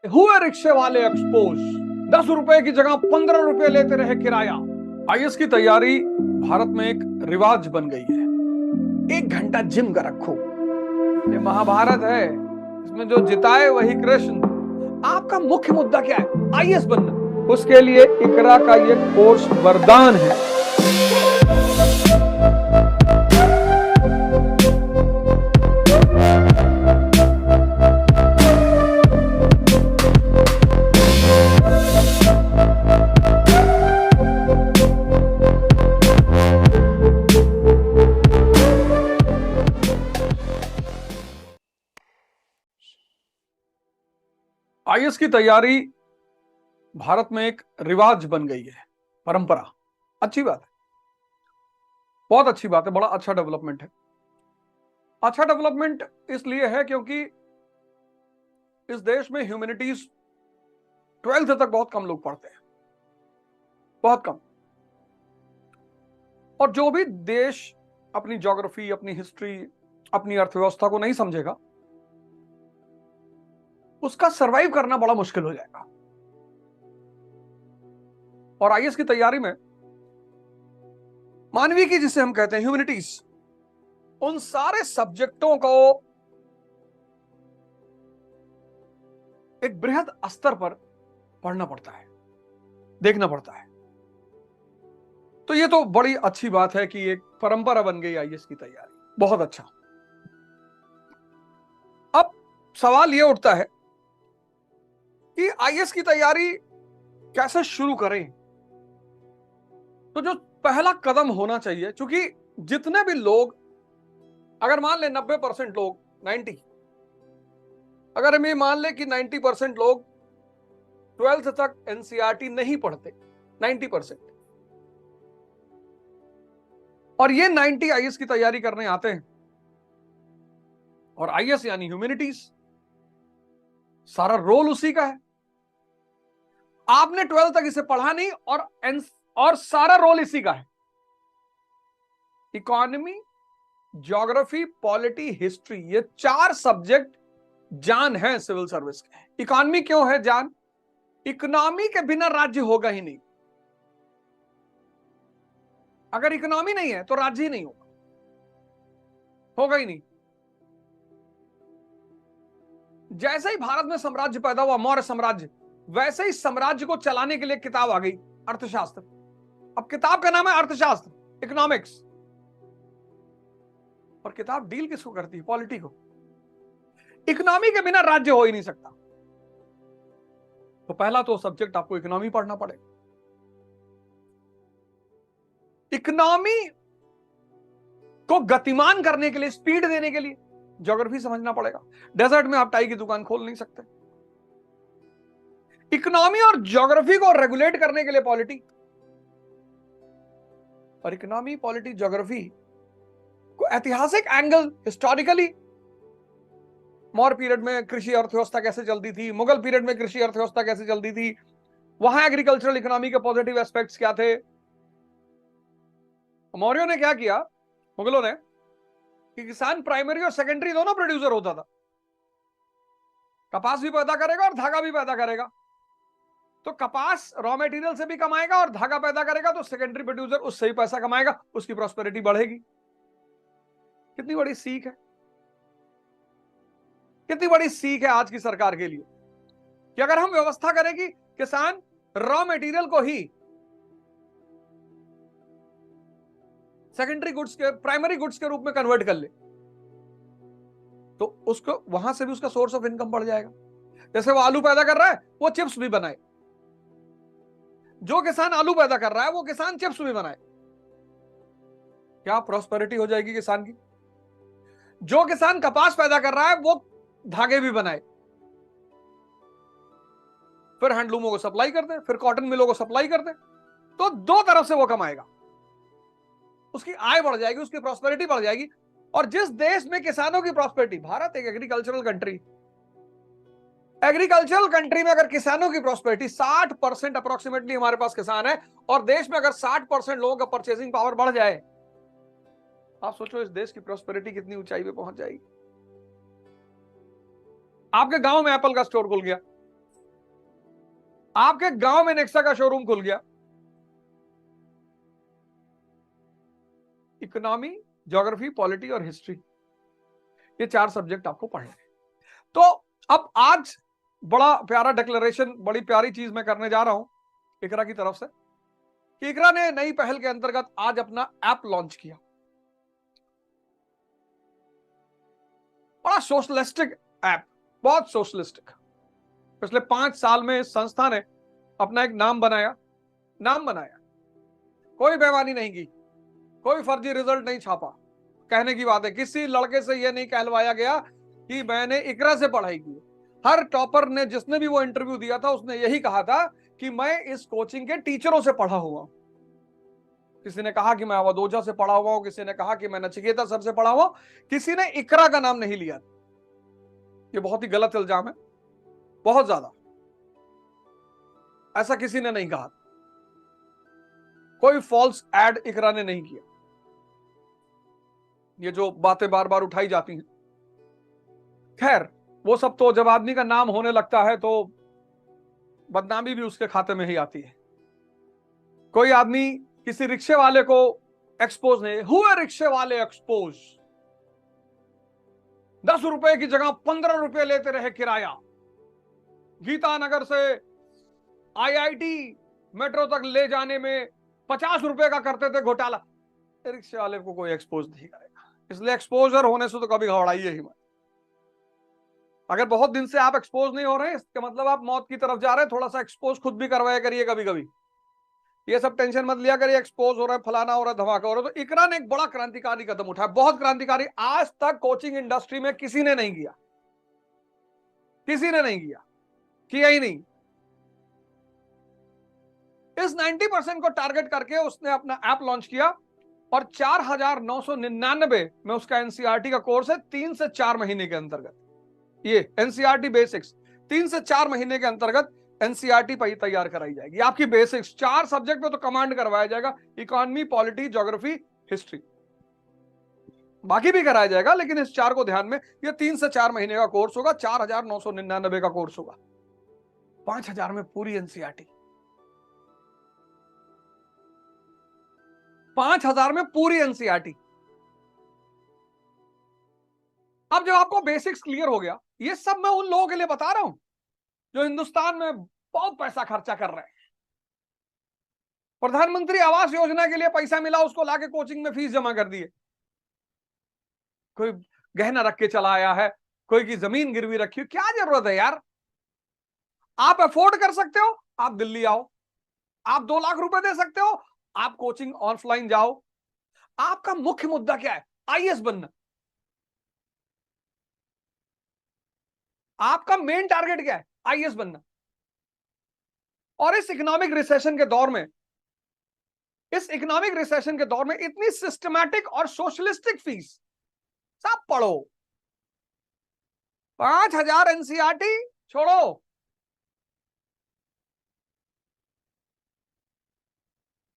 हुए रिक्शे वाले एक्सपोज, 10 रुपए की जगह 15 रुपए लेते रहे किराया। आईएएस की तैयारी भारत में एक रिवाज बन गई है। 1 घंटा जिम का रखो, ये महाभारत है, इसमें जो जिताए वही कृष्ण। आपका मुख्य मुद्दा क्या है? आईएएस बनना। उसके लिए इकरा का ये कोर्स वरदान है। आईएएस की तैयारी भारत में एक रिवाज बन गई है, परंपरा। अच्छी बात है, बहुत अच्छी बात है, बड़ा अच्छा डेवलपमेंट है। अच्छा डेवलपमेंट इसलिए है क्योंकि इस देश में ह्यूमैनिटीज 12th तक बहुत कम लोग पढ़ते हैं, बहुत कम। और जो भी देश अपनी ज्योग्राफी, अपनी हिस्ट्री, अपनी अर्थव्यवस्था को नहीं समझेगा, उसका सरवाइव करना बड़ा मुश्किल हो जाएगा। और आईएएस की तैयारी में मानवीय की, जिसे हम कहते हैं ह्यूमैनिटीज, उन सारे सब्जेक्टों को एक बृहद स्तर पर पढ़ना पड़ता है, देखना पड़ता है। तो ये तो बड़ी अच्छी बात है कि एक परंपरा बन गई आईएएस की तैयारी, बहुत अच्छा। अब सवाल ये उठता है कि आईएएस की तैयारी कैसे शुरू करें। तो जो पहला कदम होना चाहिए, क्योंकि जितने भी लोग, अगर मान ले 90% लोग, 90, अगर हम ये मान ले कि 90% लोग 12th तक एनसीईआरटी नहीं पढ़ते, 90%, और ये 90 आईएएस की तैयारी करने आते हैं, और आईएएस यानी ह्यूमैनिटीज, सारा रोल उसी का है। आपने 12th तक इसे पढ़ा नहीं, और सारा रोल इसी का है। इकोनॉमी, ज्योग्राफी, पॉलिटी, हिस्ट्री, ये 4 सब्जेक्ट जान है सिविल सर्विस के। इकोनॉमी क्यों है जान? इकोनॉमी के बिना राज्य होगा ही नहीं। अगर इकोनॉमी नहीं है तो राज्य ही नहीं होगा, होगा ही नहीं। जैसे ही भारत में साम्राज्य पैदा हुआ, मौर्य साम्राज्य, वैसे ही साम्राज्य को चलाने के लिए किताब आ गई, अर्थशास्त्र। अब किताब का नाम है अर्थशास्त्र, इकोनॉमिक्स। और किताब डील किसको करती है? पॉलिटी को। इकोनॉमी के बिना राज्य हो ही नहीं सकता। तो पहला तो सब्जेक्ट आपको इकोनॉमी पढ़ना पड़ेगा। इकोनॉमी को गतिमान करने के लिए, स्पीड देने के लिए ज्योग्राफी समझना पड़ेगा। डेजर्ट में आप टाई की दुकान खोल नहीं सकते। इकोनॉमी और ज्योग्राफी को रेगुलेट करने के लिए पॉलिटी, और इकोनॉमी, पॉलिटी, ज्योग्राफी को ऐतिहासिक एंगल, हिस्टोरिकली, मौर्य पीरियड में कृषि अर्थव्यवस्था कैसे चलती थी, मुगल पीरियड में कृषि अर्थव्यवस्था कैसे चलती थी, वहां एग्रीकल्चरल इकोनॉमी के पॉजिटिव एस्पेक्ट्स क्या थे, मौर्यों ने क्या किया, मुगलों ने, कि किसान प्राइमरी और सेकेंडरी दोनों प्रोड्यूसर होता था। कपास भी पैदा करेगा और धागा भी पैदा करेगा। तो कपास रॉ मटेरियल से भी कमाएगा और धागा पैदा करेगा, तो सेकेंडरी प्रोड्यूसर उससे ही पैसा कमाएगा, उसकी प्रॉस्पेरिटी बढ़ेगी। कितनी बड़ी सीख है, कितनी बड़ी सीख है आज की सरकार के लिए, कि अगर हम व्यवस्था करें कि किसान रॉ मटेरियल को ही सेकेंडरी गुड्स के, प्राइमरी गुड्स के रूप में कन्वर्ट कर ले, तो उसको वहां से भी उसका सोर्स ऑफ इनकम बढ़ जाएगा। जैसे वो आलू पैदा कर रहा है, वो चिप्स भी बनाए। जो किसान आलू पैदा कर रहा है, वो किसान चिप्स भी बनाए। क्या प्रॉस्पेरिटी हो जाएगी किसान की। जो किसान कपास पैदा कर रहा है, वो धागे भी बनाए, फिर हैंडलूमों को सप्लाई कर दे, फिर कॉटन मिलों को सप्लाई कर दे, तो 2 तरफ से वो कमाएगा। उसकी आय बढ़ जाएगी, उसकी प्रॉस्पेरिटी बढ़ जाएगी। और जिस देश में किसानों की प्रॉस्पेरिटी, भारत एक एग्रीकल्चरल कंट्री, एग्रीकल्चरल कंट्री में अगर किसानों की प्रॉस्पेरिटी 60% अप्रोक्सीमेटली हमारे पास किसान है, और देश में अगर 60% लोगों का परचेसिंग पावर बढ़ जाए, आप सोचो इस देश की प्रॉस्पेरिटी कितनी ऊंचाई पे पहुंच जाएगी। आपके गांव में एप्पल का स्टोर खुल गया, आपके गांव में नेक्सा का शोरूम खुल गया। इकोनॉमी, ज्योग्राफी, पॉलिटी और हिस्ट्री, ये 4 सब्जेक्ट आपको पढ़ने हैं। तो अब आज बड़ा प्यारा डिक्लेरेशन, बड़ी प्यारी चीज मैं करने जा रहा हूं इकरा की तरफ से कि इकरा ने नई पहल के अंतर्गत आज अपना ऐप लॉन्च किया। बड़ा सोशलिस्टिक ऐप, बहुत सोशलिस्टिक। पिछले 5 साल में इस संस्था ने अपना एक नाम बनाया, कोई बेईमानी नहीं की, कोई फर्जी रिजल्ट नहीं छापा। कहने की बात है, किसी लड़के से यह नहीं कहलवाया गया कि मैंने इकरा से पढ़ाई की। हर टॉपर ने, जिसने भी वो इंटरव्यू दिया था, उसने यही कहा था कि मैं इस कोचिंग के टीचरों से पढ़ा हुआ हूं। किसी ने कहा कि मैं अवधोजा से पढ़ा हुआ हूं, किसी ने कहा कि मैं नचिकेता सर से पढ़ा हुआ हूं, किसी ने इकरा का नाम नहीं लिया। ये बहुत ही गलत इल्जाम है, बहुत ज्यादा। ऐसा किसी ने नहीं कहा। कोई फॉल्स एड इकरा ने नहीं किया। ये जो बातें बार बार उठाई जाती हैं, खैर वो सब तो जब आदमी का नाम होने लगता है तो बदनामी भी उसके खाते में ही आती है। कोई आदमी किसी रिक्शे वाले को एक्सपोज नहीं हुए, रिक्शे वाले एक्सपोज, 10 रुपए की जगह 15 रुपए लेते रहे किराया। गीता नगर से आईआईटी मेट्रो तक ले जाने में 50 रुपए का करते थे घोटाला। रिक्शे वाले को कोई एक्सपोज नहीं करेगा, इसलिए एक्सपोजर होने से तो कभी घबराइए ही मत। अगर बहुत दिन से आप एक्सपोज नहीं हो रहे हैं, इसका मतलब आप मौत की तरफ जा रहे हैं। थोड़ा सा एक्सपोज खुद भी करवाया करिए कभी कभी। ये सब टेंशन मत लिया करिए, एक्सपोज हो रहा है, फलाना हो रहा है, धमाका हो रहा है। तो इकरा ने एक बड़ा क्रांतिकारी कदम उठाया, बहुत क्रांतिकारी। आज तक कोचिंग इंडस्ट्री में किसी ने नहीं किया, किसी ने नहीं किया, किया ही नहीं। इस 90% को टारगेट करके उसने अपना ऐप लॉन्च किया और 4,999 में उसका एनसीईआरटी का कोर्स है। 3 से 4 महीने के अंतर्गत ये एनसीईआरटी बेसिक्स 3 से 4 महीने के अंतर्गत एनसीईआरटी पर तैयार कराई जाएगी। आपकी बेसिक्स 4 सब्जेक्ट पे तो कमांड करवाया जाएगा, इकोनॉमी, पॉलिटी, ज्योग्राफी, हिस्ट्री, बाकी भी कराया जाएगा, लेकिन इस 4 को ध्यान में। ये 3 से 4 महीने का कोर्स होगा, 4,999 का कोर्स होगा, 5,000 में पूरी एनसीईआरटी, 5,000 में पूरी एनसीईआरटी। अब जब आपको बेसिक्स क्लियर हो गया, ये सब मैं उन लोगों के लिए बता रहा हूं जो हिंदुस्तान में बहुत पैसा खर्चा कर रहे हैं। प्रधानमंत्री आवास योजना के लिए पैसा मिला, उसको लाके कोचिंग में फीस जमा कर दिए। कोई गहना रख के चला आया है, कोई की जमीन गिरवी रखी हो, क्या जरूरत है यार? आप अफोर्ड कर सकते हो, आप दिल्ली आओ। आप 2 लाख रुपए दे सकते हो, आप कोचिंग ऑफलाइन जाओ। आपका मुख्य मुद्दा क्या है? आईएएस बनना। आपका मेन टारगेट क्या है? आईएएस बनना। और इस इकोनॉमिक रिसेशन के दौर में, इतनी सिस्टमैटिक और सोशलिस्टिक फीस, सब पढ़ो। 5,000 एनसीईआरटी छोड़ो,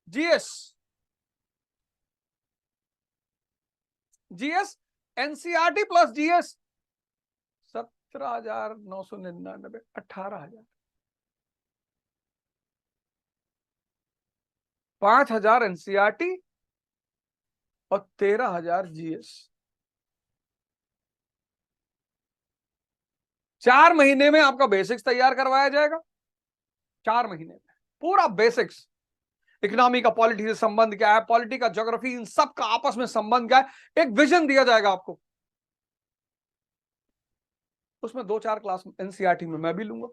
GS NCERT plus GS 17,999, 18,000। 5,000 NCERT और 13,000 जीएस। 4 महीने में आपका बेसिक्स तैयार करवाया जाएगा। 4 महीने में पूरा बेसिक्स, इकोनॉमी का पॉलिटी से संबंध क्या है, पॉलिटी का ज्योग्राफी, इन सब का आपस में संबंध क्या है, एक विजन दिया जाएगा आपको। उसमें 2-4 क्लास एनसीईआरटी में मैं भी लूंगा,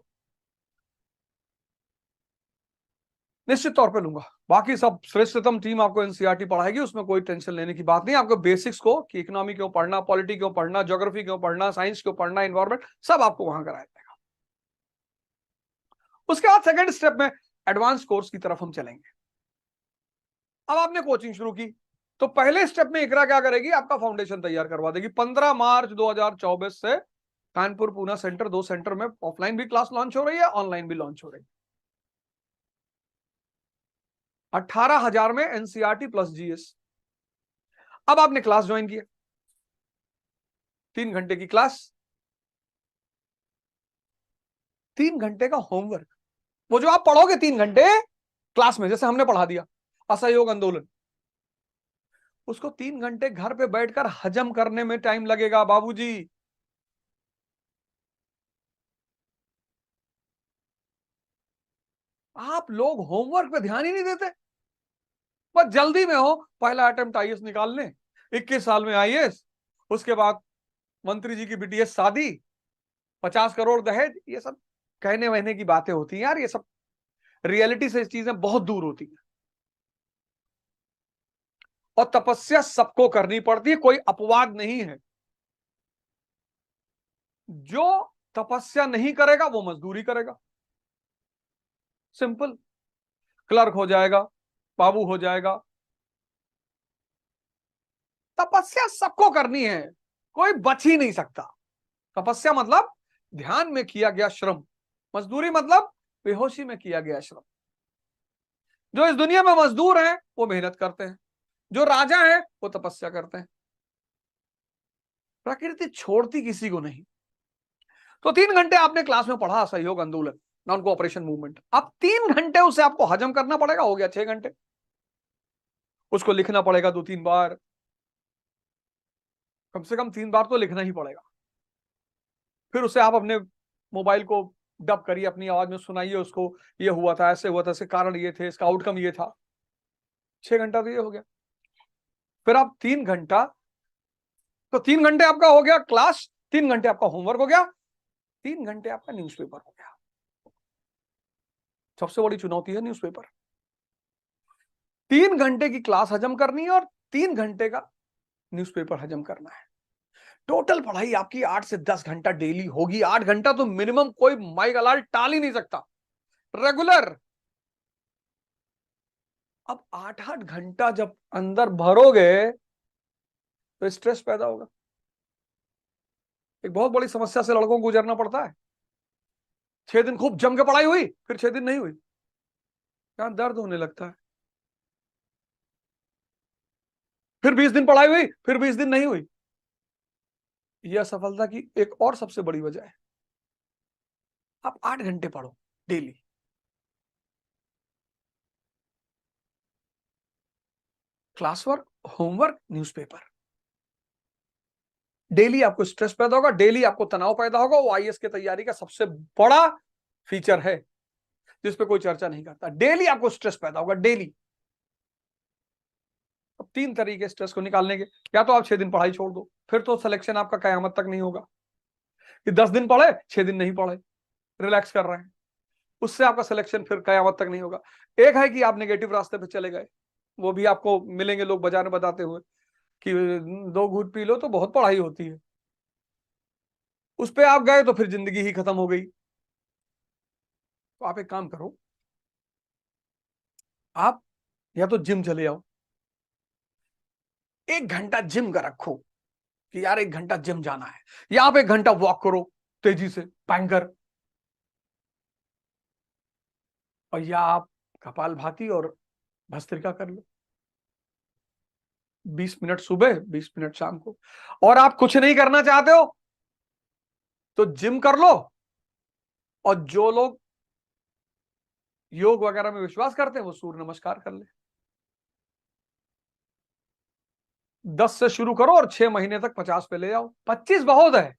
निश्चित तौर पे लूंगा। बाकी सब श्रेष्ठतम टीम आपको एनसीईआरटी पढ़ाएगी, उसमें कोई टेंशन लेने की बात नहीं। आपको बेसिक्स को, कि इकोनॉमी क्यों पढ़ना, पॉलिटी क्यों पढ़ना, ज्योग्राफी क्यों पढ़ना, साइंस क्यों पढ़ना, इन्वायरमेंट, सब आपको वहां कराया जाएगा। उसके बाद सेकंड स्टेप में एडवांस कोर्स की तरफ हम चलेंगे। अब आपने कोचिंग शुरू की, तो पहले स्टेप में इकरा क्या करेगी? आपका फाउंडेशन तैयार करवा देगी। 15 मार्च 2024 से कानपुर, पूना सेंटर, 2 सेंटर में ऑफलाइन भी क्लास लॉन्च हो रही है, ऑनलाइन भी लॉन्च हो रही है। 18,000 में एनसीईआरटी प्लस जीएस। अब आपने क्लास ज्वाइन किया, 3 घंटे की क्लास, 3 घंटे का होमवर्क, वो जो आप पढ़ोगे 3 घंटे क्लास में, जैसे हमने पढ़ा दिया असहयोग आंदोलन, उसको 3 घंटे घर पे बैठकर हजम करने में टाइम लगेगा बाबूजी। आप लोग होमवर्क पे ध्यान ही नहीं देते, बस जल्दी में हो, पहला अटेम्प्ट आईएएस निकाल लें, 21 साल में आईएएस, उसके बाद मंत्री जी की बीटीएस शादी, 50 करोड़ दहेज, ये सब कहने वहने की बातें होती हैं यार, ये सब रियलिटी से चीजें बहुत दूर होती हैं। और तपस्या सबको करनी पड़ती है, कोई अपवाद नहीं है। जो तपस्या नहीं करेगा वो मजदूरी करेगा, सिंपल। क्लर्क हो जाएगा, बाबू हो जाएगा। तपस्या सबको करनी है, कोई बच ही नहीं सकता। तपस्या मतलब ध्यान में किया गया श्रम, मजदूरी मतलब बेहोशी में किया गया श्रम। जो इस दुनिया में मजदूर हैं वो मेहनत करते हैं, जो राजा हैं वो तपस्या करते हैं। प्रकृति छोड़ती किसी को नहीं। तो 3 घंटे आपने क्लास में पढ़ा सहयोग आंदोलन, नॉन कोऑपरेशन मूवमेंट, अब 3 घंटे उसे आपको हजम करना पड़ेगा, हो गया 6 घंटे। उसको लिखना पड़ेगा 2-3 बार, कम से कम 3 बार तो लिखना ही पड़ेगा। फिर उसे आप अपने मोबाइल को डब करिए, अपनी आवाज में सुनाइए उसको, ये हुआ था, ऐसे हुआ था, इसके कारण ये थे, इसका आउटकम ये था। 6 घंटा तो ये हो गया। फिर आप 3 घंटा, तो 3 घंटे आपका हो गया क्लास, 3 घंटे आपका होमवर्क हो गया, 3 घंटे आपका न्यूज़पेपर हो गया। सबसे बड़ी चुनौती है न्यूज़पेपर। 3 घंटे की क्लास हजम करनी है और 3 घंटे का न्यूज़पेपर हजम करना है। टोटल पढ़ाई आपकी 8 से 10 घंटा डेली होगी। 8 घंटा तो मिनिमम, कोई माइक अलाल टाल ही नहीं सकता, रेगुलर। अब 8-8 घंटा जब अंदर भरोगे तो स्ट्रेस पैदा होगा। एक बहुत बड़ी समस्या से लड़कों को गुजरना पड़ता है। 6 दिन खूब जम के पढ़ाई हुई, फिर 6 दिन नहीं हुई, यहां दर्द होने लगता है। फिर 20 दिन पढ़ाई हुई, फिर 20 दिन नहीं हुई। यह असफलता की एक और सबसे बड़ी वजह है। आप 8 घंटे पढ़ो daily, class work, homework, newspaper. Daily आपको स्ट्रेस पैदा होगा, डेली आपको तनाव पैदा होगा। वो आईएएस की तैयारी का सबसे बड़ा फीचर है जिस पे कोई चर्चा नहीं करता। डेली आपको स्ट्रेस पैदा होगा, डेली। अब 3 तरीके स्ट्रेस को निकालने के, या तो आप 6 दिन पढ़ाई छोड़ दो, फिर तो सिलेक्शन आपका कयामत तक नहीं होगा। कि 10 दिन पढ़े, 6 दिन नहीं पढ़े, रिलैक्स कर रहे हैं, उससे आपका सिलेक्शन फिर कयामत तक नहीं होगा। एक है कि आप नेगेटिव रास्ते पे चले गए, वो भी आपको मिलेंगे लोग बाजार में बताते हुए कि 2 घूंट पी लो तो बहुत पढ़ाई होती है। उस पे आप गए तो फिर जिंदगी ही खत्म हो गई। तो आप एक काम करो, आप या तो जिम चले जाओ, 1 घंटा जिम का रखो कि यार 1 घंटा जिम जाना है, या आप 1 घंटा वॉक करो तेजी से बैंकर, और या आप कपालभाति और भस्त्रिका कर लो, 20 मिनट सुबह, 20 मिनट शाम को। और आप कुछ नहीं करना चाहते हो तो जिम कर लो, और जो लोग योग वगैरह में विश्वास करते हैं वो सूर्य नमस्कार कर ले। 10 से शुरू करो और 6 महीने तक 50 पे ले जाओ। 25 बहुत है,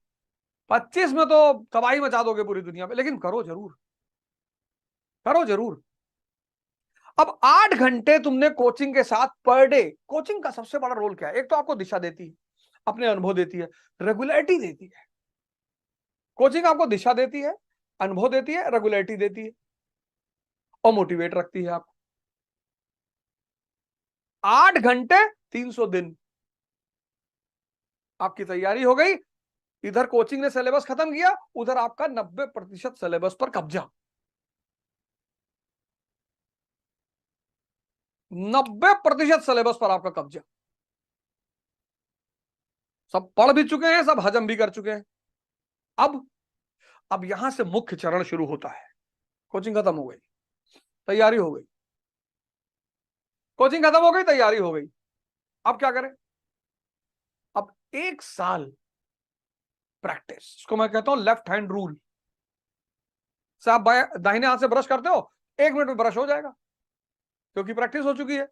25 में तो तबाही मचा दोगे पूरी दुनिया पे, लेकिन करो जरूर, करो जरूर। अब 8 घंटे तुमने कोचिंग के साथ पर डे, कोचिंग का सबसे बड़ा रोल क्या है? एक तो आपको दिशा देती है, अपने अनुभव देती है, रेगुलरिटी देती है। कोचिंग आपको दिशा देती है, अनुभव देती है, रेगुलरिटी देती है, और मोटिवेट रखती है आपको। 8 घंटे, 300 दिन, आपकी तैयारी हो गई। इधर कोचिंग ने सिलेबस खत्म किया, उधर आपका 90% सिलेबस पर कब्जा। 90% सिलेबस पर आपका कब्जा। सब पढ़ भी चुके हैं, सब हजम भी कर चुके हैं। अब यहां से मुख्य चरण शुरू होता है। कोचिंग खत्म हो गई, तैयारी हो गई, कोचिंग खत्म हो गई, तैयारी हो गई। अब क्या करें? अब 1 साल प्रैक्टिस, इसको मैं कहता हूं लेफ्ट हैंड रूल। आप दाहिने हाथ से ब्रश करते हो, 1 मिनट में ब्रश हो जाएगा, क्योंकि प्रैक्टिस हो चुकी है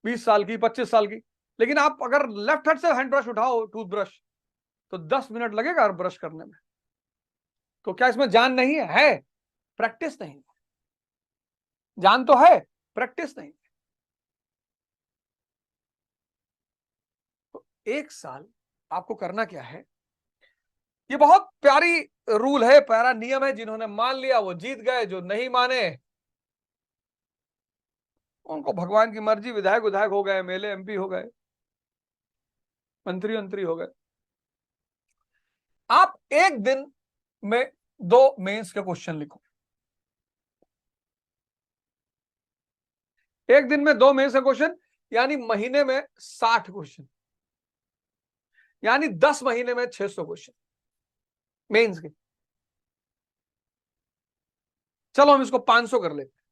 20 साल की, 25 साल की। लेकिन आप अगर लेफ्ट हैंड से हैंड ब्रश उठाओ, टूथब्रश, तो 10 मिनट लगेगा ब्रश करने में। तो क्या इसमें जान नहीं है? प्रैक्टिस नहीं है। जान तो है, प्रैक्टिस नहीं। तो 1 साल आपको करना क्या है? ये बहुत प्यारी रूल है, प्यारा नियम है। जिन्होंने मान लिया वो जीत गए, जो नहीं माने उनको भगवान की मर्जी, विधायक विधायक हो गए, एमएलए एमपी हो गए, मंत्री मंत्री हो गए। आप एक दिन में 2 मेंस के क्वेश्चन लिखो। एक दिन में 2 मेंस के क्वेश्चन, यानी महीने में 60 क्वेश्चन, यानी 10 महीने में 600 क्वेश्चन मेंस के। चलो हम इसको 500 कर लेते हैं।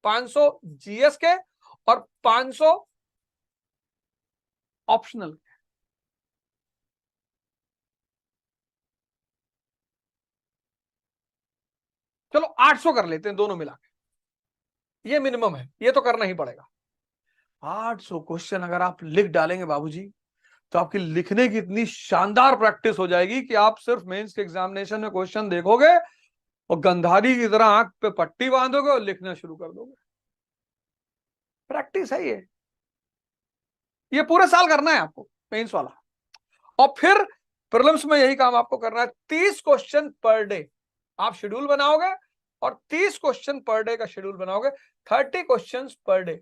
500 जीएस के और 500 ऑप्शनल। चलो 800 कर लेते हैं दोनों मिला के, ये मिनिमम है, ये तो करना ही पड़ेगा। 800 क्वेश्चन अगर आप लिख डालेंगे बाबूजी, तो आपकी लिखने की इतनी शानदार प्रैक्टिस हो जाएगी कि आप सिर्फ मेंस के एग्जामिनेशन में क्वेश्चन देखोगे और गंधारी की तरह आंख पे पट्टी बांधोगे और लिखना शुरू कर दोगे। प्रैक्टिस है ये पूरे साल करना है आपको मेंस वाला। और फिर प्रीलिम्स में यही काम आपको करना है। 30 क्वेश्चन पर डे आप शेड्यूल बनाओगे, और 30 क्वेश्चन पर डे का शेड्यूल बनाओगे, 30 क्वेश्चन पर डे।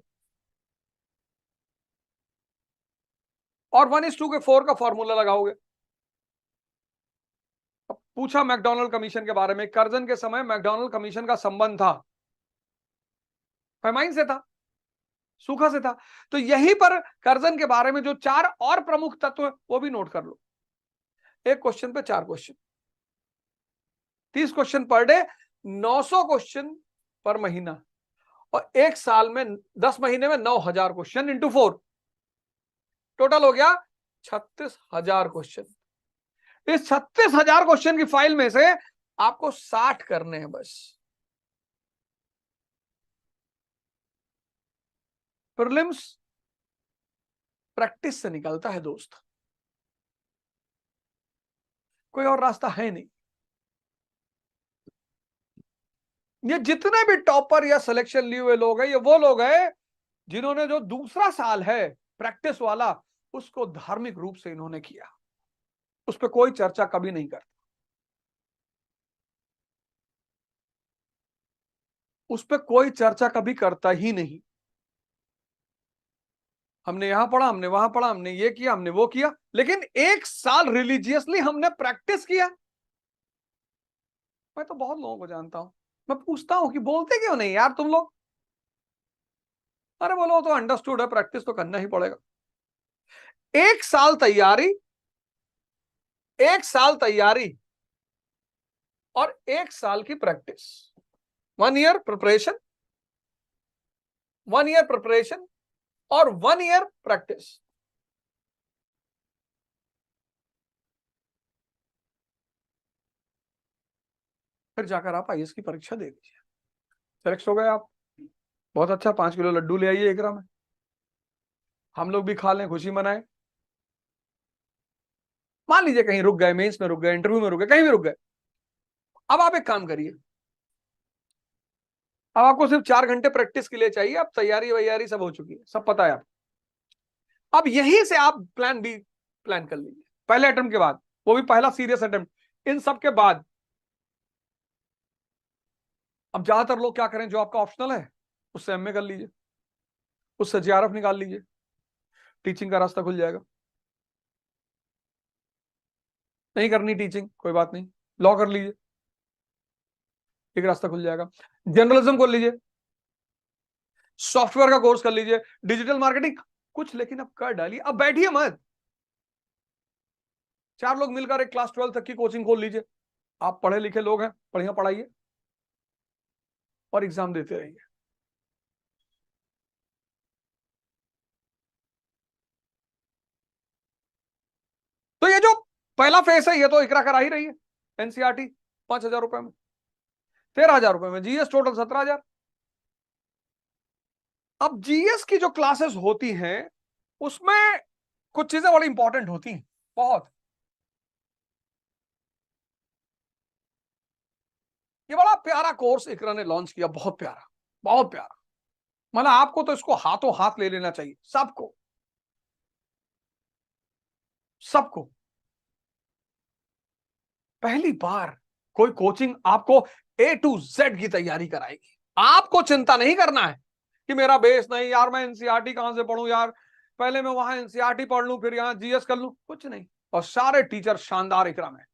और 1:4 का फॉर्मूला लगाओगे। अब पूछा मैकडॉनल्ड कमीशन के बारे में, कर्जन के समय मैकडॉनल्ड कमीशन का संबंध था, फेमाइन से था, सूखा से था। तो यहीं पर कर्जन के बारे में जो 4 और प्रमुख तत्व है वो भी नोट कर लो। एक क्वेश्चन पे 4 question, 30 question per day, 900 question पर महीना, और एक साल में 10 महीने में 9000 क्वेश्चन इंटू 4, टोटल हो गया 36,000 क्वेश्चन। इस 36,000 क्वेश्चन की फाइल में से आपको 60 करने हैं बस। प्रीलिम्स प्रैक्टिस से निकलता है दोस्त, कोई और रास्ता है नहीं। ये जितने भी टॉपर या सिलेक्शन लिए हुए लोग हैं, ये वो लोग हैं जिन्होंने जो दूसरा साल है प्रैक्टिस वाला, उसको धार्मिक रूप से इन्होंने किया। उस पर कोई चर्चा कभी नहीं करता, उस पर कोई चर्चा कभी करता ही नहीं। हमने यहां पढ़ा, हमने वहां पढ़ा, हमने ये किया, हमने वो किया, लेकिन एक साल रिलीजियसली हमने प्रैक्टिस किया। मैं तो बहुत लोगों को जानता हूं, मैं पूछता हूं कि बोलते क्यों नहीं यार तुम लोग? अरे बोलो तो अंडरस्टूड है, प्रैक्टिस तो करना ही पड़ेगा। 1 साल तैयारी, 1 साल तैयारी और 1 साल की practice, 1 year preparation, 1 year preparation और 1 ईयर प्रैक्टिस। फिर जाकर आप आईएएस की परीक्षा दे दीजिए, सेलेक्ट हो गए आप, बहुत अच्छा। 5 किलो लड्डू ले आइए एकरा में, हम लोग भी खा लें, खुशी मनाएं। मान लीजिए कहीं रुक गए, मेंस में रुक गए, इंटरव्यू में रुक गए, कहीं भी रुक गए, अब आप एक काम करिए, अब आपको सिर्फ 4 घंटे प्रैक्टिस के लिए चाहिए। अब तैयारी वैयारी सब हो चुकी है, सब पता है आप। अब यहीं से आप प्लान बी प्लान कर लीजिए, पहले अटेम्प्ट के बाद, वो भी पहला सीरियस अटेम्प्ट। इन सब के बाद अब ज्यादातर लोग क्या करें, जो आपका ऑप्शनल है उससे एमए कर लीजिए, उससे जेआरएफ निकाल लीजिए, टीचिंग का रास्ता खुल जाएगा। नहीं करनी टीचिंग, कोई बात नहीं, लॉ कर लीजिए, एक रास्ता खुल जाएगा। जर्नलिज्म कर लीजिए, सॉफ्टवेयर का कोर्स कर लीजिए, डिजिटल मार्केटिंग, कुछ लेकिन अब कर डालिए, अब बैठिए मत। 4 लोग मिलकर एक क्लास 12 तक की कोचिंग खोल लीजिए। आप पढ़े लिखे लोग हैं, बढ़िया पढ़ाइए और एग्जाम देते रहिए। तो ये जो पहला फेस है, ये तो इकरा करा ही रही है, एनसीईआरटी 5,000 रुपए में। 13,000 रुपए में, जीएस टोटल 17,000। अब जीएस की जो क्लासेस होती हैं उसमें कुछ चीजें बड़ी इंपॉर्टेंट होती हैं, बहुत। ये बड़ा प्यारा कोर्स इकरा ने लॉन्च किया, बहुत प्यारा, बहुत प्यारा। मतलब आपको तो इसको हाथों हाथ ले लेना चाहिए, सबको, सबको। पहली बार कोई कोचिंग आपको A to Z की तैयारी कराएगी। आपको चिंता नहीं करना है कि मेरा बेस नहीं यार, मैं एनसीईआरटी कहां से पढ़ूं यार, पहले मैं वहां एनसीईआरटी पढ़ लूं फिर यहां जीएस कर लूं, कुछ नहीं। और सारे टीचर शानदार इकरा में,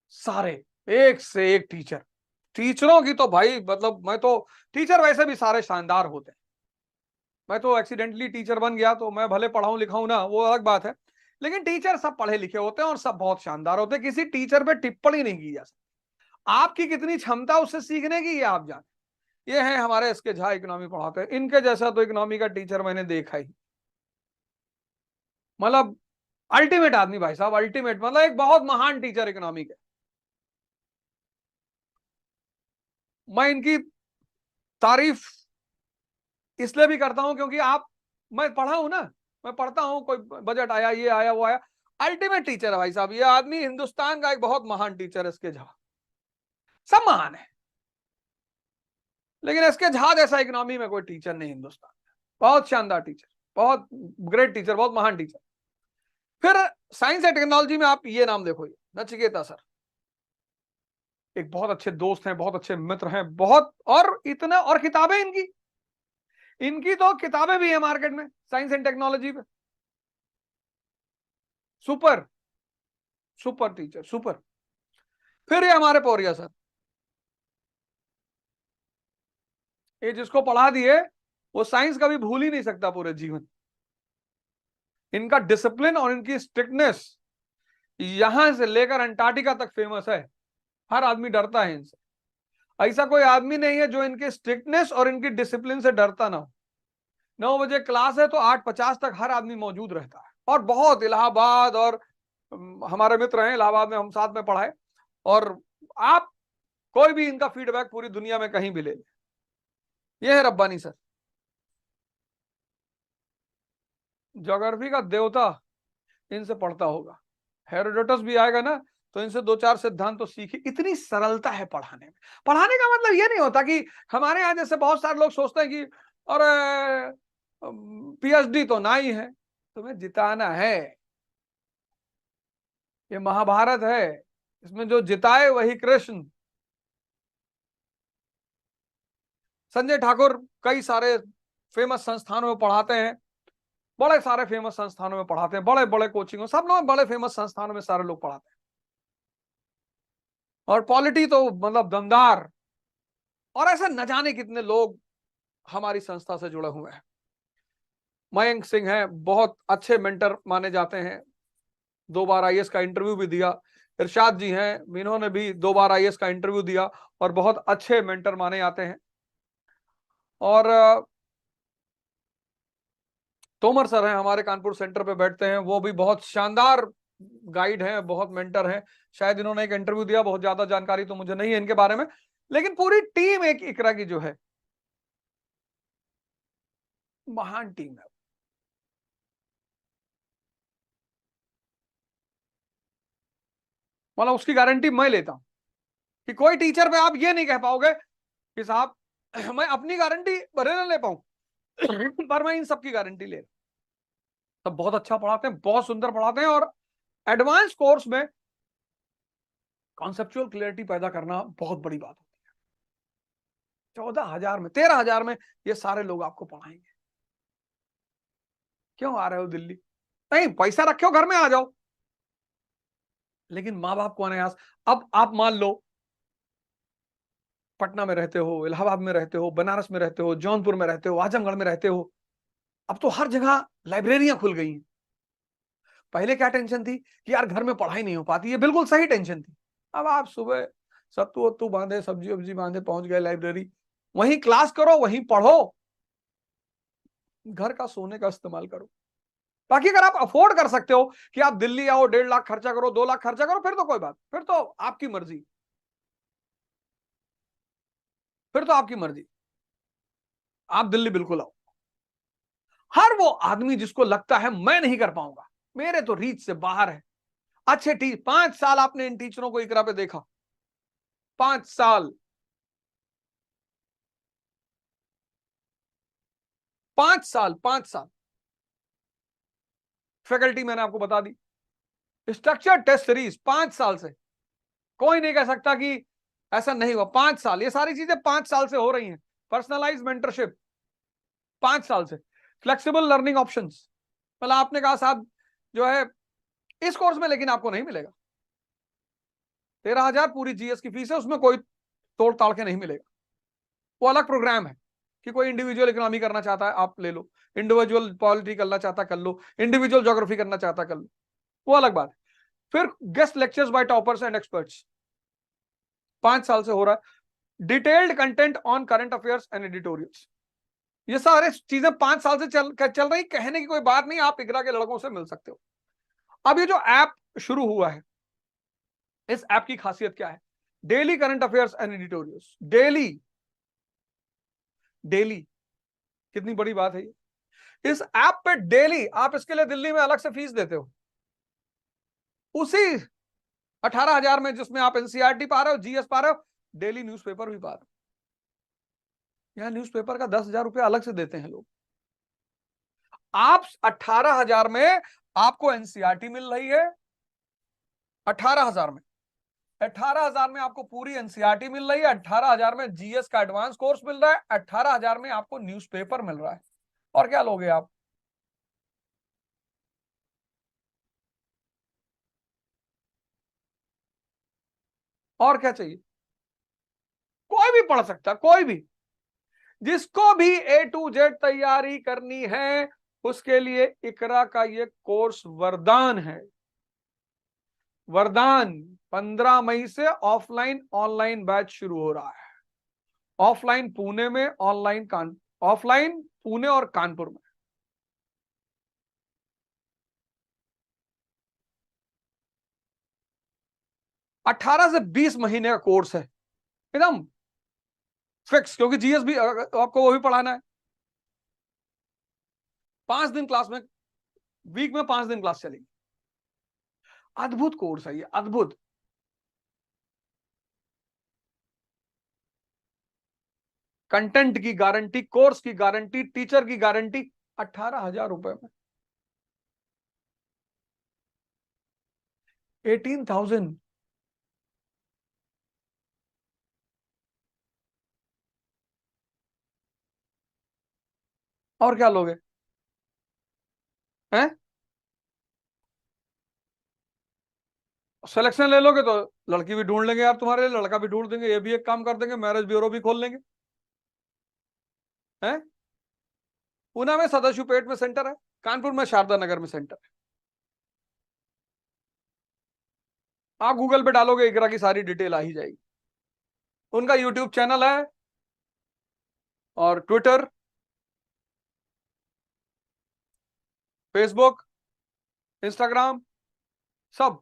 सारे, एक से एक टीचर। टीचरों की तो भाई मतलब, मैं तो, टीचर वैसे भी सारे शानदार होते हैं। मैं तो एक्सीडेंटली टीचर बन गया, तो मैं भले पढ़ाऊं लिखाऊं ना, वो अलग बात है, लेकिन टीचर सब पढ़े लिखे होते हैं और सब बहुत शानदार होते हैं। किसी टीचर पे टिप्पणी नहीं की जा सकती। आपकी कितनी क्षमता उससे सीखने की, ये आप जाने। ये है हमारे एसके झा, इकोनॉमी पढ़ाते हैं, इनके जैसा तो इकोनॉमी का टीचर मैंने देखा ही। मतलब अल्टीमेट आदमी भाई साहब, अल्टीमेट, मतलब एक बहुत महान टीचर इकोनॉमी के। मैं इनकी तारीफ इसलिए भी करता हूं क्योंकि आप, मैं पढ़ा हूं ना, मैं पढ़ता हूं, कोई बजट आया, ये आया, वो आया, अल्टीमेट टीचर है भाई साहब। ये आदमी हिंदुस्तान का एक बहुत महान टीचर है, एसके झा। सब महान है, लेकिन एसके झा जैसा इकोनॉमी में कोई टीचर नहीं हिंदुस्तान में। बहुत शानदार टीचर, बहुत ग्रेट टीचर, बहुत महान टीचर। फिर साइंस एंड टेक्नोलॉजी में आप ये नाम देखो, ये नचिकेता सर, एक बहुत अच्छे दोस्त हैं, बहुत अच्छे मित्र हैं, बहुत, और इतना, और किताबें इनकी, इनकी तो किताबें भी है मार्केट में साइंस एंड टेक्नोलॉजी पे। Super, super teacher, super. फिर ये हमारे पौरिया सर, ये जिसको पढ़ा दिए वो साइंस कभी भूल ही नहीं सकता पूरे जीवन। इनका डिसिप्लिन और इनकी स्ट्रिक्टनेस यहां से लेकर अंटार्कटिका तक फेमस है। हर आदमी डरता है इनसे। ऐसा कोई आदमी नहीं है जो इनके स्ट्रिक्टनेस और इनकी डिसिप्लिन से डरता ना हो। 9 बजे क्लास है तो 8:50 तक हर आदमी मौजूद रहता है। और बहुत, इलाहाबाद, और हमारे मित्र हैं इलाहाबाद में, हम साथ में पढ़ाए। और आप कोई भी इनका फीडबैक पूरी दुनिया में कहीं भी ले लें। ये है रब्बानी सर, ज्योग्राफी का देवता, इनसे पढ़ता होगा। हेरोडोटस भी आएगा ना, तो इनसे 2-4 सिद्धांत तो सीखी। इतनी सरलता है पढ़ाने में। पढ़ाने का मतलब ये नहीं होता कि हमारे यहाँ जैसे बहुत सारे लोग सोचते हैं कि अरे पीएचडी तो ना ही है, तुम्हें जिताना है। ये महाभारत है, इसमें जो जिताए वही कृष्ण। संजय ठाकुर कई सारे फेमस संस्थानों में पढ़ाते हैं, बड़े सारे फेमस संस्थानों में पढ़ाते हैं, बड़े बड़े कोचिंग, सब लोग बड़े फेमस संस्थानों में सारे लोग पढ़ाते हैं। और पॉलिटी तो मतलब दमदार। और ऐसे न जाने कितने लोग हमारी संस्था से जुड़े हुए हैं। मयंक सिंह हैं, बहुत अच्छे मेंटर माने जाते हैं, 2 बार आईएएस का इंटरव्यू भी दिया। इरशाद जी हैं, इन्होंने भी 2 बार आईएएस का इंटरव्यू दिया और बहुत अच्छे मेंटर माने जाते हैं। और तोमर सर हैं, हमारे कानपुर सेंटर पे बैठते हैं, वो भी बहुत शानदार गाइड हैं, बहुत मेंटर हैं। शायद इन्होंने एक इंटरव्यू दिया, बहुत ज्यादा जानकारी तो मुझे नहीं है इनके बारे में, लेकिन पूरी टीम एक इकरा की जो है, महान टीम है। मतलब उसकी गारंटी मैं लेता हूं कि कोई टीचर पे आप ये नहीं कह पाओगे कि साहब मैं अपनी गारंटी भले ना ले पाऊं पर मैं इन सबकी गारंटी ले रहा हूं। सब बहुत अच्छा पढ़ाते हैं, बहुत सुंदर पढ़ाते हैं। और एडवांस कोर्स में कॉन्सेप्चुअल क्लियरिटी पैदा करना बहुत बड़ी बात होती है। 14,000 में, 13,000 में ये सारे लोग आपको पढ़ाएंगे। क्यों आ रहे हो दिल्ली? नहीं, पैसा रखे हो घर में आ जाओ, लेकिन माँ बाप को अनायास। अब आप मान लो पटना में रहते हो, इलाहाबाद में रहते हो, बनारस में रहते हो, जौनपुर में रहते हो, आजमगढ़ में रहते हो, अब तो हर जगह लाइब्रेरियां खुल गई हैं। पहले क्या टेंशन थी कि यार घर में पढ़ाई नहीं हो पाती, ये बिल्कुल सही टेंशन थी। अब आप सुबह सत्तू वत्तू बांधे, सब्जी वब्जी बांधे, पहुंच गए लाइब्रेरी, वहीं क्लास करो, वहीं पढ़ो, घर का सोने का इस्तेमाल करो। बाकी अगर आप अफोर्ड कर सकते हो कि आप दिल्ली आओ, 1.5 लाख खर्चा करो, 2 लाख खर्चा करो, फिर तो कोई बात, फिर तो आपकी मर्जी। फिर तो आपकी मर्जी, आप दिल्ली बिल्कुल आओ। हर वो आदमी जिसको लगता है मैं नहीं कर पाऊंगा, मेरे तो रीच से बाहर है, अच्छे 5 साल आपने इन टीचरों को इकरा पे देखा, 5 साल, 5 साल, 5 साल फैकल्टी मैंने आपको बता दी, स्ट्रक्चर टेस्ट सीरीज 5 साल से, कोई नहीं कह सकता कि ऐसा नहीं हुआ। 5 साल, ये सारी चीजें 5 साल से हो रही हैं। पर्सनलाइज मेंटरशिप 5 साल से, फ्लेक्सिबल लर्निंग ऑप्शंस, मतलब आपने कहा साहब जो है इस कोर्स में, लेकिन आपको नहीं मिलेगा, 13,000 पूरी जीएस की फीस है, उसमें कोई तोड़ ताड़ के नहीं मिलेगा। वो अलग प्रोग्राम है कि कोई इंडिविजुअल इकोनॉमी करना चाहता है आप ले लो, इंडिविजुअल पॉलिटी करना चाहता कर लो, इंडिविजुअल ज्योग्राफी करना चाहता कर लो, वो अलग बात है। फिर guest lectures bye toppers and experts 5 साल से हो रहा है। Detailed content on current affairs and editorials, ये सारे चीजें 5 साल से चल रही, कहने की कोई बात नहीं, आप इकरा के लड़कों से मिल सकते हो। अब ये जो ऐप शुरू हुआ है, इस ऐप की खासियत क्या है? Daily current affairs and editorials, daily, daily, कितनी बड़ी बात है ये। इस ऐप पे डेली, आप इसके लिए दिल्ली में अलग से फीस देते हो, उसी 18,000 में जिसमें आप एनसीईआरटी पा रहे हो, जीएस पा रहे हो, डेली न्यूज़पेपर भी पा रहे हो। यहां न्यूज़पेपर का 10,000 रुपया अलग से देते हैं लोग। आप 18,000 में आपको एनसीईआरटी मिल रही है, 18,000 में, 18,000 में आपको पूरी एनसीईआरटी मिल रही है, 18,000 में जीएस का एडवांस कोर्स मिल रहा है, 18,000 में आपको न्यूज़पेपर मिल रहा है। और क्या लोगे आप? और क्या चाहिए? कोई भी पढ़ सकता, कोई भी, जिसको भी A to Z तैयारी करनी है उसके लिए इकरा का ये कोर्स वरदान है, वरदान। 15 मई से ऑफलाइन ऑनलाइन बैच शुरू हो रहा है। ऑफलाइन पुणे में, ऑफलाइन पुणे और कानपुर में। 18 से 20 महीने का कोर्स है, एकदम फिक्स, क्योंकि जीएस भी आपको वो भी पढ़ाना है। 5 दिन क्लास में, वीक में 5 दिन क्लास चलेगी। अद्भुत कोर्स है ये, अद्भुत। कंटेंट की गारंटी, कोर्स की गारंटी, टीचर की गारंटी, 18,000 रुपए में, 18,000। और क्या लोगे हैं? सिलेक्शन ले लोगे तो लड़की भी ढूंढ लेंगे यार तुम्हारे लिए, लड़का भी ढूंढ देंगे, ये भी एक काम कर देंगे, मैरिज ब्यूरो भी खोल लेंगे हैं। पूना में सदाशिवपेट में सेंटर है, कानपुर में शारदा नगर में सेंटर है। आप गूगल पे डालोगे इकरा की सारी डिटेल आ ही जाएगी। उनका यूट्यूब चैनल है और ट्विटर, फेसबुक, इंस्टाग्राम, सब।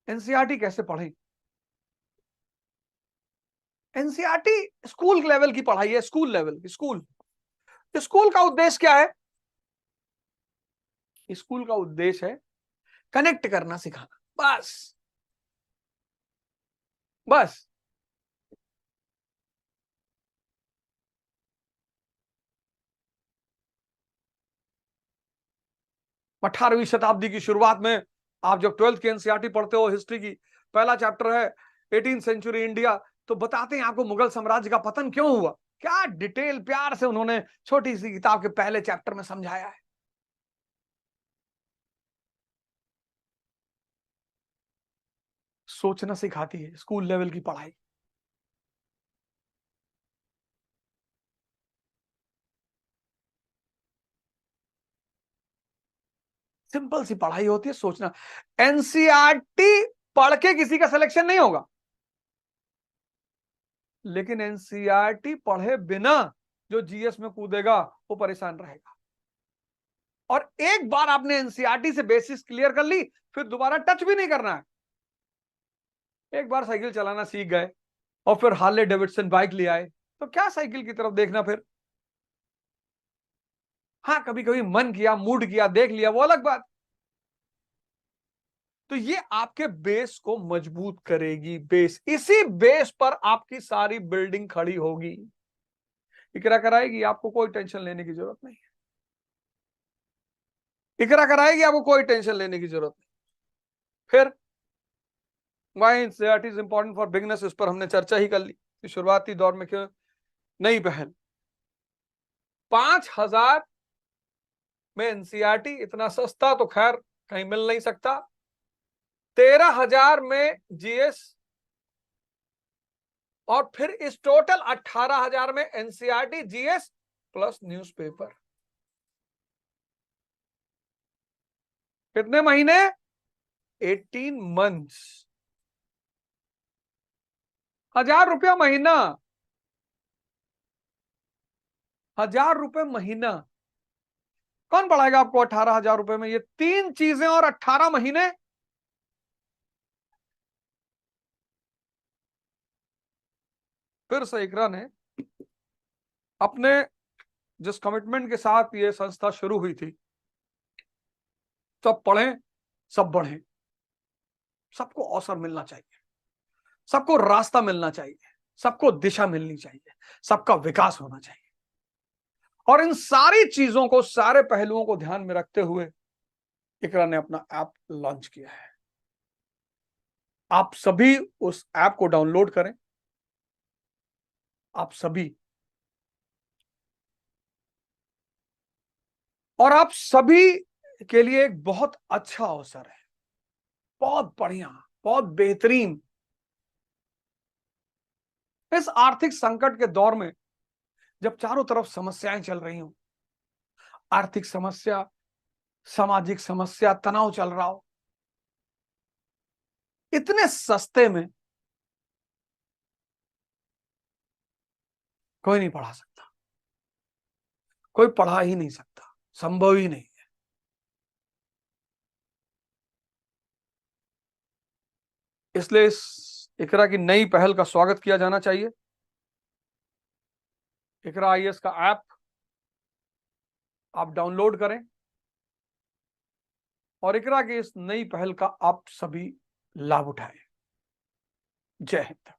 एनसीईआरटी कैसे पढ़ें? एनसीईआरटी स्कूल लेवल की पढ़ाई है, स्कूल लेवल की। स्कूल, स्कूल का उद्देश्य क्या है? स्कूल का उद्देश्य है कनेक्ट करना सिखाना, बस, बस। 18वीं शताब्दी की शुरुआत में, आप जब 12th की एनसीईआरटी पढ़ते हो, हिस्ट्री की, पहला चैप्टर है 18th सेंचुरी इंडिया, तो बताते हैं आपको मुगल साम्राज्य का पतन क्यों हुआ। क्या डिटेल प्यार से उन्होंने छोटी सी किताब के पहले चैप्टर में समझाया है। सोचना सिखाती है स्कूल लेवल की पढ़ाई। सिंपल सी पढ़ाई होती है, सोचना। एनसीईआरटी पढ़ के किसी का सिलेक्शन नहीं होगा, लेकिन एनसीईआरटी पढ़े बिना जो जीएस में कूदेगा वो परेशान रहेगा। और एक बार आपने एनसीईआरटी से बेसिस क्लियर कर ली, फिर दोबारा टच भी नहीं करना है। एक बार साइकिल चलाना सीख गए और फिर हार्ले डेविडसन बाइक ले आए, तो क्या साइकिल की तरफ देखना फिर। हाँ, कभी कभी मन किया, मूड किया, देख लिया, वो अलग बात। तो ये आपके बेस को मजबूत करेगी। बेस, इसी बेस पर आपकी सारी बिल्डिंग खड़ी होगी। इकरा कराएगी, आपको कोई टेंशन लेने की जरूरत नहीं है। इकरा कराएगी, आपको कोई टेंशन लेने की जरूरत नहीं। फिर why NCERT is important for beginners, इस पर हमने चर्चा ही कर ली कि शुरुआती दौर में क्यों नई पहल। 5,000 में एनसीईआरटी, इतना सस्ता तो खैर कहीं मिल नहीं सकता। 13,000 में जीएस, और फिर इस टोटल 18,000 में एनसीईआरटी, जीएस प्लस न्यूज़पेपर। कितने महीने? 18 मंथ्स। 1,000 रुपया महीना, 1,000 रुपए महीना। कौन पढ़ाएगा आपको 18,000 रुपए में ये तीन चीजें और 18 महीने? फिर से इकरा ने अपने जिस कमिटमेंट के साथ ये संस्था शुरू हुई थी, सब पढ़ें, सब बढ़ें, सबको अवसर मिलना चाहिए, सबको रास्ता मिलना चाहिए, सबको दिशा मिलनी चाहिए, सबका विकास होना चाहिए। और इन सारी चीजों को, सारे पहलुओं को ध्यान में रखते हुए इकरा ने अपना ऐप लॉन्च किया है। आप सभी उस ऐप को डाउनलोड करें। आप सभी, और आप सभी के लिए एक बहुत अच्छा अवसर है, बहुत बढ़िया, बहुत बेहतरीन। इस आर्थिक संकट के दौर में जब चारों तरफ समस्याएं चल रही हो, आर्थिक समस्या, सामाजिक समस्या, तनाव चल रहा हो, इतने सस्ते में कोई नहीं पढ़ा सकता, कोई पढ़ा ही नहीं सकता, संभव ही नहीं है। इसलिए इस इकरा की नई पहल का स्वागत किया जाना चाहिए। इकरा आईएएस का ऐप आप डाउनलोड करें और इकरा की इस नई पहल का आप सभी लाभ उठाएं। जय हिंद।